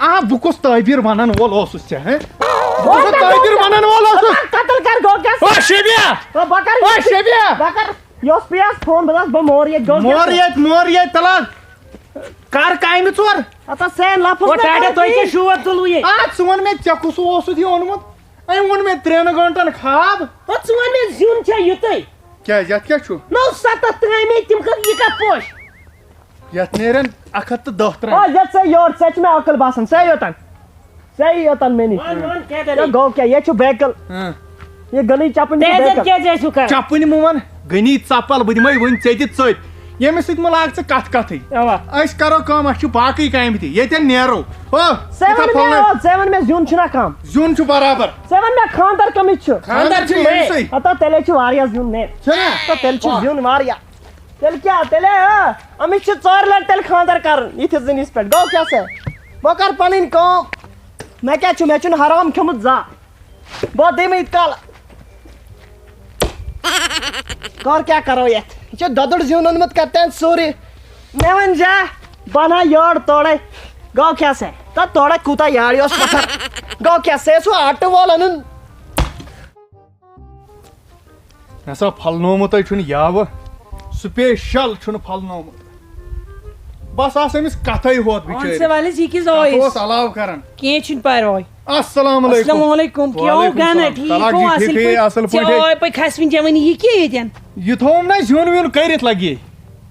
بہٕ کُس تعبیٖر وَنان وول اوسُس ژےٚ تعبیٖر وَنان وول اوسُس قتل کر گو کیا او شبیہ بکر او شبیہ بکر یوس پیاس فون بدس بہ مور یہ گو مور ییٚتہِ تلا کر کامہِ ژور اتا سین لفظ ٹاٹا تو کیا شور تلو یہ ژٕ وَن مےٚ ژےٚ کُس اوسُتھ یہِ اوٚنمُت أمۍ ووٚن مےٚ 3 گٲنٛٹن خاب ژٕ ون مےٚ زیُن چھا یُتُے کیٛازِ یتھ کیٛاہ چھُ 970 ترٛامے تِم کر یہِ کتھ پوش یتھ نیرن 110 او ترٛامہِ یت سے یور سے چھِ مےٚ عقل باسان سے یوتن مےٚ نِش کیا یہ گو کیا یہ چھُ بیکل یہ گنی چپن تیزت کیا جیسو کر چپٕنۍ مہٕ وَن گٔنی ژپل بہٕ دِمے وۄنۍ ژےٚ تہِ ژٔٹۍ ییٚمِس سۭتۍ مہ لاگ ژٕ کتھ کتھٕے أسۍ کرو کٲم اَسہِ چھُ باقٕے کامہِ تہِ ییٚتٮ۪ن نیرو سے ون مےٚ زیُن چھُنا کم زیُن چھُ برابر سے ون مےٚ خاندر کٔمِس چھُ خاندر چھُ أمۍسٕے اتا تیٚلے چھُ واریاہ زیُن نے تیٚلہِ چھُ زیُن واریاہ تیٚلہِ کیٛاہ تیٚلے أمِس چھِ 4 لٹہِ تیٚلہِ خاندر کرُن یِتھِس زٔنِس پٮ۪ٹھ گوٚو کیٛاہ سے بہٕ کر پنٕنۍ کٲم مےٚ کیٛاہ چھُ مےٚ چھُنہٕ حرام کھیوٚمُت زانٛہہ بہٕ دِمہٕ یِتھ کال کر کیٛاہ کرو یتھ یہِ چھُ دۄدُر زیُن اوٚنمُت کتٮ۪ن سورُے مےٚ ون جا بہٕ انہا یور تورے گوٚو کیٛاہ سے تتھ تورے کوٗتاہ یارِ اوس پتھر گوٚو کیٛاہ سے سُہ آٹہٕ وول انُن مےٚ سا پھلنومُتے چھُنہٕ یاوٕ سپیشل چھُنہٕ پھلنومُت بس آس أمِس کتھے ہوت کون سے والے جی کی اوس زویس علاو کران کی چھُنہٕ پرواے السلام السلام علیکم علیکم کیا ہو گانا ٹھیک ہو اصل پٲٹھۍ اوے پے کھسوین جوانی یہ کیا یتن یہِ تھووُم نا زیُن ویُن کٔرِتھ لگی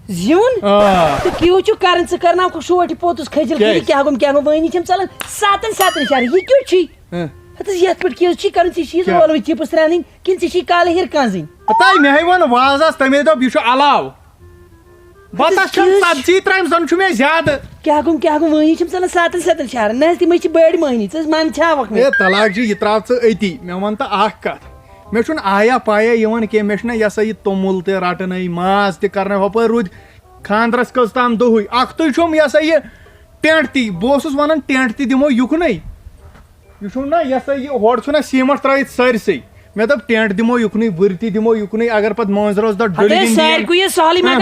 زیون تو کیو چھُ کران ژٕ کرنا شوٹہِ پوتُس کھجل کیا گوٚو وٲنی چھم ژلان 7 شہر یہ کیوں چھی ہتس یتھ پٮ۪ٹھ کیٛاہ چھی کران ژےٚ چھی ٲلوٕ چِپٕس رنٕنۍ کِنہٕ ژےٚ چھی کالہٕ ہِر کانٛزٕنۍ تۄہہِ مےٚ ووٚن وازس تَمے دوٚپ یہِ چھُ علاو بتس چھم 40 ترامہِ زن چھُ مےٚ زیادٕ کیا گوٚو وٲنی چھم ژلان 7 شہر نہ حظ تِمے چھِ بٔڑۍ مٔہنی ژٕ من چھاوکھ اے طلاق جی یہِ تراو ژٕ أتی مےٚ وَن تہٕ اکھ کتھ مےٚ چھُنہٕ آیا پایا یِوان کینٛہہ مےٚ چھُنہ یہِ ہسا یہِ توٚمُل تہِ رٹنے ماز تہِ کرنے ہۄپٲرۍ روٗدۍ خاندرس کٔژ تام دۄہٕے اکھتُے چھُم یہِ ہسا یہِ ٹینٹ تہِ بہٕ اوسُس ونان ٹینٹ تہِ دِمو یُکنٕے یہِ چھُم نا یہِ ہسا یہِ ہورٕ چھُنہ سیٖمٹ ترٲیِتھ سٲرسٕے مےٚ دوٚپ ٹینٹ دِمو یُکنٕے بٕرِ تہِ دِمو یُکنٕے اگر پتہٕ مٲنٛزرٲژ دۄہ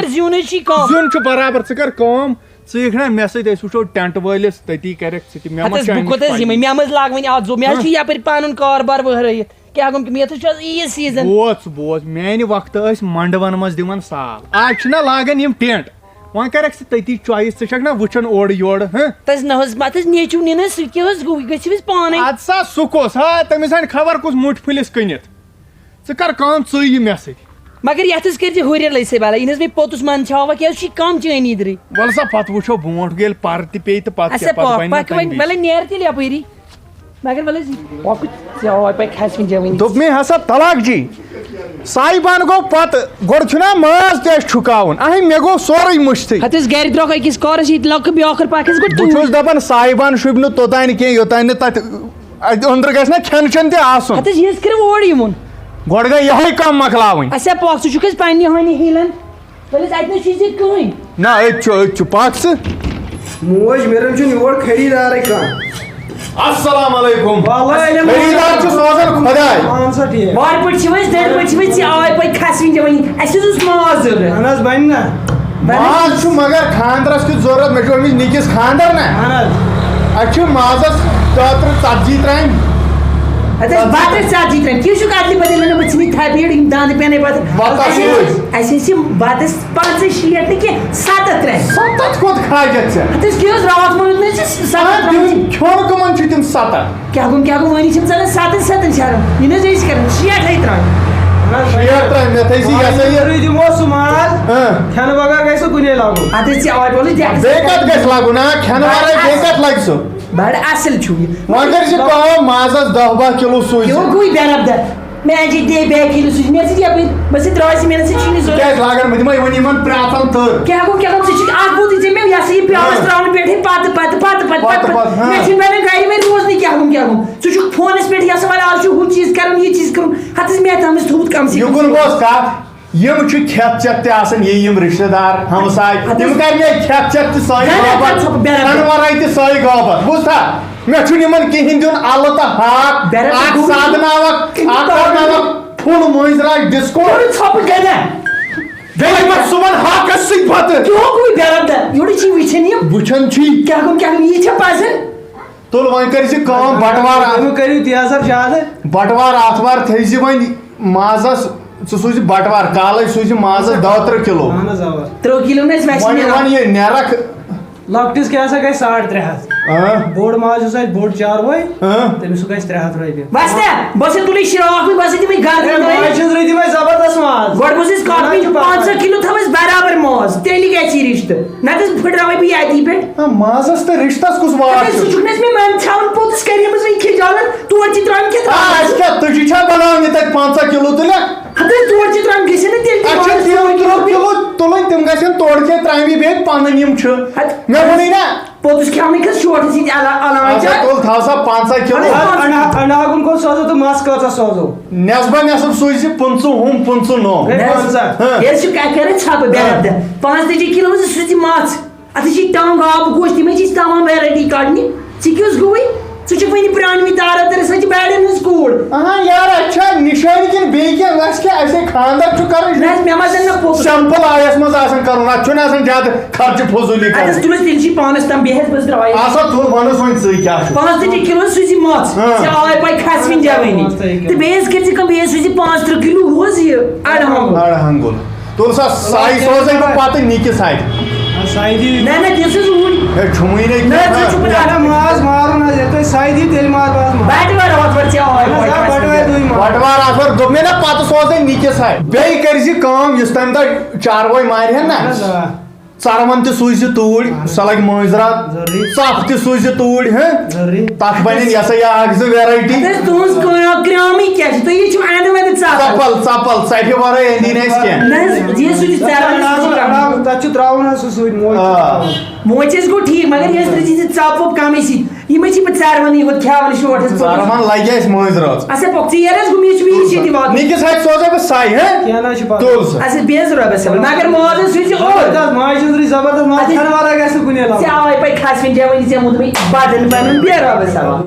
زیُن چھُ برابر ژٕ کر کٲم ژٕ یِکھ نا مےٚ سۭتۍ أسۍ وٕچھو ٹینٹ وٲلِس تٔتی کرکھ ژٕ تہِ مےٚ مےٚ لاگ وۄنۍ اتھ زو مےٚ چھُ یپٲرۍ پنُن کاربار وٕہرٲیِتھ کیا گوٚو مےٚ چھُ عیٖد سیٖزن بوز میانہِ وقتہٕ ٲسۍ منڈون منٛز دِوان سال آز چھِنہ لاگان یِم ٹینٹ وۄنۍ کرکھ ژٕ تٔتی چویِس ژٕ چھکھ نا وٕچھان اورٕ یورٕ تس نہ حظ پتہٕ نیچوٗ نِنہٕ سُہ کیٛاہ حظ گوٚو گٔژھِو أسۍ پانے ادٕ سا سُہ کُس ہا تٔمِس ہن خبر کُس مُٹھ پھٕلِس کٕنِتھ ژٕ کر کٲم ژٕ یہِ مےٚ سۭتۍ مگر یتھ حظ کٔرۍ زِ ہُرٮ۪ر لٔسے بلا یہِ نہٕ حظ مےٚ پوٚتُس من چھاوکھ یہِ حظ چھُ کم چٲنی درٕے وَلہٕ سا پتہٕ وٕچھو برونٛٹھ ییٚلہِ پَرٕ تہِ پیٚیہِ تہٕ پتہٕ وَلہٕ نیرِ تیٚلہِ یپٲری مگر وَلہٕ دوٚپ مےٚ ہسا طلاق جی سایبان گوٚو پتہٕ گۄڈٕ چھُنہ ماز تہِ اَسہِ چھُکاوُن مےٚ گوٚو سورُے مٔشتٕے ہتہٕ حظ گرِ درٛوکھ أکِس کارس ییٚتہِ لۄکٕٹ بیٛاکھ پکھ حظ بہٕ چھُس دپان سایبان شوٗبہِ نہٕ توٚتانۍ کینٛہہ یوٚتانۍ نہٕ تتہِ أنٛدرٕ گژھِ نا کھٮ۪ن چٮ۪ن تہِ آسُن ہتہٕ حظ یہِ حظ کٔرِو اورٕ یِمُن گۄڈٕ گٔے یِہوے کٲم مۄکلاوٕنۍ اَسا پکھ ژٕ چھُکھ حظ پننہِ ہٲنہِ ہیلن ولہٕ حظ اَتہِ نہٕ چھُے ژےٚ کٕہٕنۍ نہ أتۍ چھُ پکھ ژٕ موج میرن چھُنہٕ یور خریٖدارٕے کانٛہہ السلام علیکم وعلیکُم خریٖدار چھُ سوزان خۄداے اہن سا ٹھیٖک وارٕ پٲٹھۍ چھِو أسۍ دٔرۍ پٲٹھۍ چھِو أسۍ ژےٚ آے پٲٹھۍ کھسوٕنۍ دِوان اَسہِ حظ اوس ماز ضروٗرت اہن حظ بنہِ نا ماز چھُ مگر خاندرس کیُتھ ضروٗرت مےٚ چھُ أمِس نِکِس خاندر نا اہن حظ اَسہِ چھُ مازس 40 ترامہِ ہتہٕ حظ بتہٕ 40 ترامہِ کیٛاہ چھُکھ اَدلہِ بدلہِ نہٕ ژھٕنٕکۍ تھپیٖر یِم دانٛدٕ پٮ۪نے پتہٕ اَسہِ ٲسۍ یِم بتس 50 نہٕ کینٛہہ 7 ترامہِ کوٚت کھاجَکھ ژےٚ ہتہٕ حظ کیٛاہ حظ راتھ ووٚنُتھ نہٕ حظ 7 کھیوٚن کٕمن چھِ تِم 7 کیٛاہ گوٚو وٲنی چھِم ژلان 7 شہرن یہِ نہٕ حظ أسۍ کران 6 ترامہِ مےٚ تھٲیزِ یہِ ہسا یہِ دِمو سُہ ماز کھٮ۪نہٕ بغٲر گژھِ سُہ کُنے لاگُن ادٕ حظ ژےٚ آے بولٕے بیٚیہِ کتھ گژھِ لگُن کھٮ۪نہٕ ورٲے بیٚیہِ کتھ لگہِ سُہ بڑٕ اصٕل چھُ یہِ وۄنۍ کٔرۍ زِ کٲم مازس 10-12 کِلوٗ سوٗزِ گوٚو برابر مےٚ اَنجے دے بیٚیہِ کِلوٗ سُہ مےٚ سۭتۍ یپٲرۍ مےٚ سۭتۍ درٛاے مےٚ نہ سۭتۍ چھُنہٕ ضروٗرت کیٛازِ لاگان بہٕ دِمے وۄنۍ یِمن پرٛاژن تٔر کیٛاہ گوٚو ژٕ چھُکھ اکھ بوٗتٕے ژےٚ مےٚ یہِ ہسا یہِ پیٛالس ترٛاونہٕ پٮ۪ٹھٕے پتہٕ مےٚ چھُنہٕ بنان گرِ وۄنۍ روزنٕے کیٛاہ گوٚو ژٕ چھُکھ فونس پٮ۪ٹھ یہِ ہسا وۄنۍ آز چھُ ہُہ چیٖز کرُن یہِ چیٖز کرُن ہتہٕ حظ مےٚ تھٲمٕژ تھوٚمُت کم سے یِکُن گوٚژھ کتھ یِم چھِ کھٮ۪ت چٮ۪تھ تہِ آسان یِم رِشتہٕ دار ہمساے تِم کر مےٚ کھٮ۪ت چٮ۪تھ تہِ سٲنۍ کھٮ۪نہٕ ورٲے تہِ سٲنۍ غٲبت بوٗزتھا مےٚ چھُنہٕ یِمن کِہینۍ دیُن الہٕ تہٕ ہاکھ اکھ سادناوکھ اکھ کرناوکھ فُل مٔنٛزۍ راے ڈِسکو بیٚیہِ ما صُبحن ہاکس سۭتۍ بتہٕ وٕچھان وٕچھان چھی کیٛاہ گوٚو یہِ چھا پزان تُل وۄنۍ کٔرۍ زِ کٲم بٹوار کٔرِو تی سر زیادٕ بٹوار آتھوار تھٲے زِ وۄنۍ مازس ژٕ سوٗزِ بٹوار کالے سوٗزِ مازس 10-13 کِلوٗ اہن حظ اوا 3 کِلوٗ نہٕ اَسہِ وۄنۍ ویسہِ یہِ نیرکھ لۄکٹِس کیٛاہ سا گژھِ 350 بوٚڑ ماز یُس اَسہِ بوٚڑ چاروٲے تٔمِس سُہ گژھِ 300 رۄپیہِ بس نا بس تُلٕے شراکھ بس تِمے گردٕ ماز چھِس رٔدی وۄنۍ زبردست ماز گۄڈٕ گوٚژھ أسۍ کاپی 500 کِلوٗ تھاوَس برابر ماز تیٚلہِ گژھِ یہِ رِشتہٕ نتہٕ پھٕٹراوَے بہٕ ییٚتی پٮ۪ٹھ مازس تہٕ رِشتس کُس واٹ سُہ چھُکھ نہٕ اَسہِ مےٚ من تھاوُن پوٚتُس کَریمٕژ وۄنۍ کھِجاوان تور چھِ ترٛاوٕنۍ کیٛاہ اَسہِ کیٛاہ تُجہِ چھا بناونہِ تَتہِ 500 کِلوٗ تُلِکھ ہتہٕ تور چھِ ترٛاوٕنۍ گژھِ نہٕ تیٚلہِ اَسہِ چھِ 3 کِلوٗ تُلٕنۍ تِم گژھن تورٕ کینٛہہ ترٛامہِ بیٚیہِ پنٕنۍ یِم چھِ مےٚ ووٚنُے نا پوٚتُس کھٮ۪ونٕے کھٔژ شوٹہٕ سۭتۍ علاوٕ تُل تھاو سا 500 کِلوٗ انڈاگُن کوٚت سوزو تہٕ مَس کۭژاہ سوزو نٮ۪صبا نٮ۪صب سوٗزِ 15 ہُم 15 نو ییٚلہِ چھُ کَران ژھپہٕ بیٚرَد 35 کِلوٗ سُہ تہِ ماژھ اَتھ چھِ ٹنٛگ آبہٕ گوش تِمے چھِ تمام ویرایٹی کَڑنہِ ژٕ کیُس گوٚوٕے ژٕ چھُکھ وٕنہِ پرٛانوٕے تارا تٔرِس سۄ چھِ بیڈَن ہٕنٛز کوٗر یار اَسہِ چھا نِشٲنۍ کِنہٕ بیٚیہِ کینٛہہ اَسہِ کیٛاہ اَسے خانٛدر چھُ کَرُن نہ حظ مےٚ ما زَن نہ پوٚتُس سمپل آیَس منٛز آسان کَرُن اَتھ چھُنہٕ آسان زیادٕ خرچہٕ فضوٗلی اَدٕ حظ کَرُن تُلُس تیٚلہِ چھِ پانَس تام بیٚیہِ حظ بہٕ درٛاے آسا تُل وَنُس وۄنۍ ژٕے کیٛاہ چھُ 35 کِلوٗ سوٗزِ ماژھ ژےٚ آے پَے کھسوٕنۍ جوٲنی تہٕ بیٚیہِ حظ کٔرۍ ژٕ کٲم بیٚیہِ حظ سوٗزِ 5-3 کِلوٗ روز یہِ اَڑٕ ہنٛگُل تُل سا ساے سوزَے بہٕ پَتہٕ نِکِس اَتھِ سایدی نہ نہ دِژ حظ اوٗرۍ ہے چھُمٕے نہ نَے ژٕ چھُکھ اگر ماز مارُن حظ ییٚلہِ تۄہہِ سایدی تیٚلہِ مارٕ بہٕ بَٹوار وَٹوار ژےٚ آے بٹوارِ دۄہٕے ماز بٹوار آتھوار دوٚپ مےٚ نا پَتہٕ سوزَے نِکِس اَتھِ بیٚیہِ کٔرۍ زِ کٲم یُس تَمہِ دۄہ چاروٲے مارِہن نا ژَروَن تہِ سوٗزِ توٗرۍ سۄ لَگہِ مٲنٛزرات ژَپھ تہِ سوٗزِ توٗرۍ تَتھ بَنن یہِ ہسا یہِ 1-2 ویرایٹی تُہٕنٛز کرٛامٕے کیٛاہ چھِ تُہۍ چھِو اَندٕ وَندٕ ژَپھ ژپل ژَپہِ وَرٲے أنٛدی نہٕ اَسہِ کینٛہہ نہ حظ یہِ سُہ چھِ ژَران تَتھ چھُ ترٛاوُن حظ سُہ سۭتۍ موچہِ حظ گوٚو ٹھیٖک مگر یہِ حظ ترٛٲوزِ ژٕ ژَپ وَپ کَمٕے سۭتۍ یِمے چھِ پَتہٕ ژَروَنٕے یوت کھٮ۪وان شوٹھَس ژَروَن لَگہِ اَسہِ مٲنٛزرٲژ اچھا پۄک ژیر حظ گوٚو مےٚ چھُ یہِ چھِ واتُن نِکِس اَتھِ سوزَے بہٕ ساے کینٛہہ نہ حظ چھُ تُل سا اچھا بیٚیہِ حظ رۄبَس حوالہٕ مگر ماز حظ سوٗزِ اور ماز چھُس رٕے زبردست ماز کھٮ۪نہٕ وَرٲے گژھِ نہٕ کُنے ژےٚ آے پَے کھسوٕنۍ جوٲنی ژےٚ موٚدمٕے بَدَن بَنُن بیٚیہِ رۄبَس حوالہٕ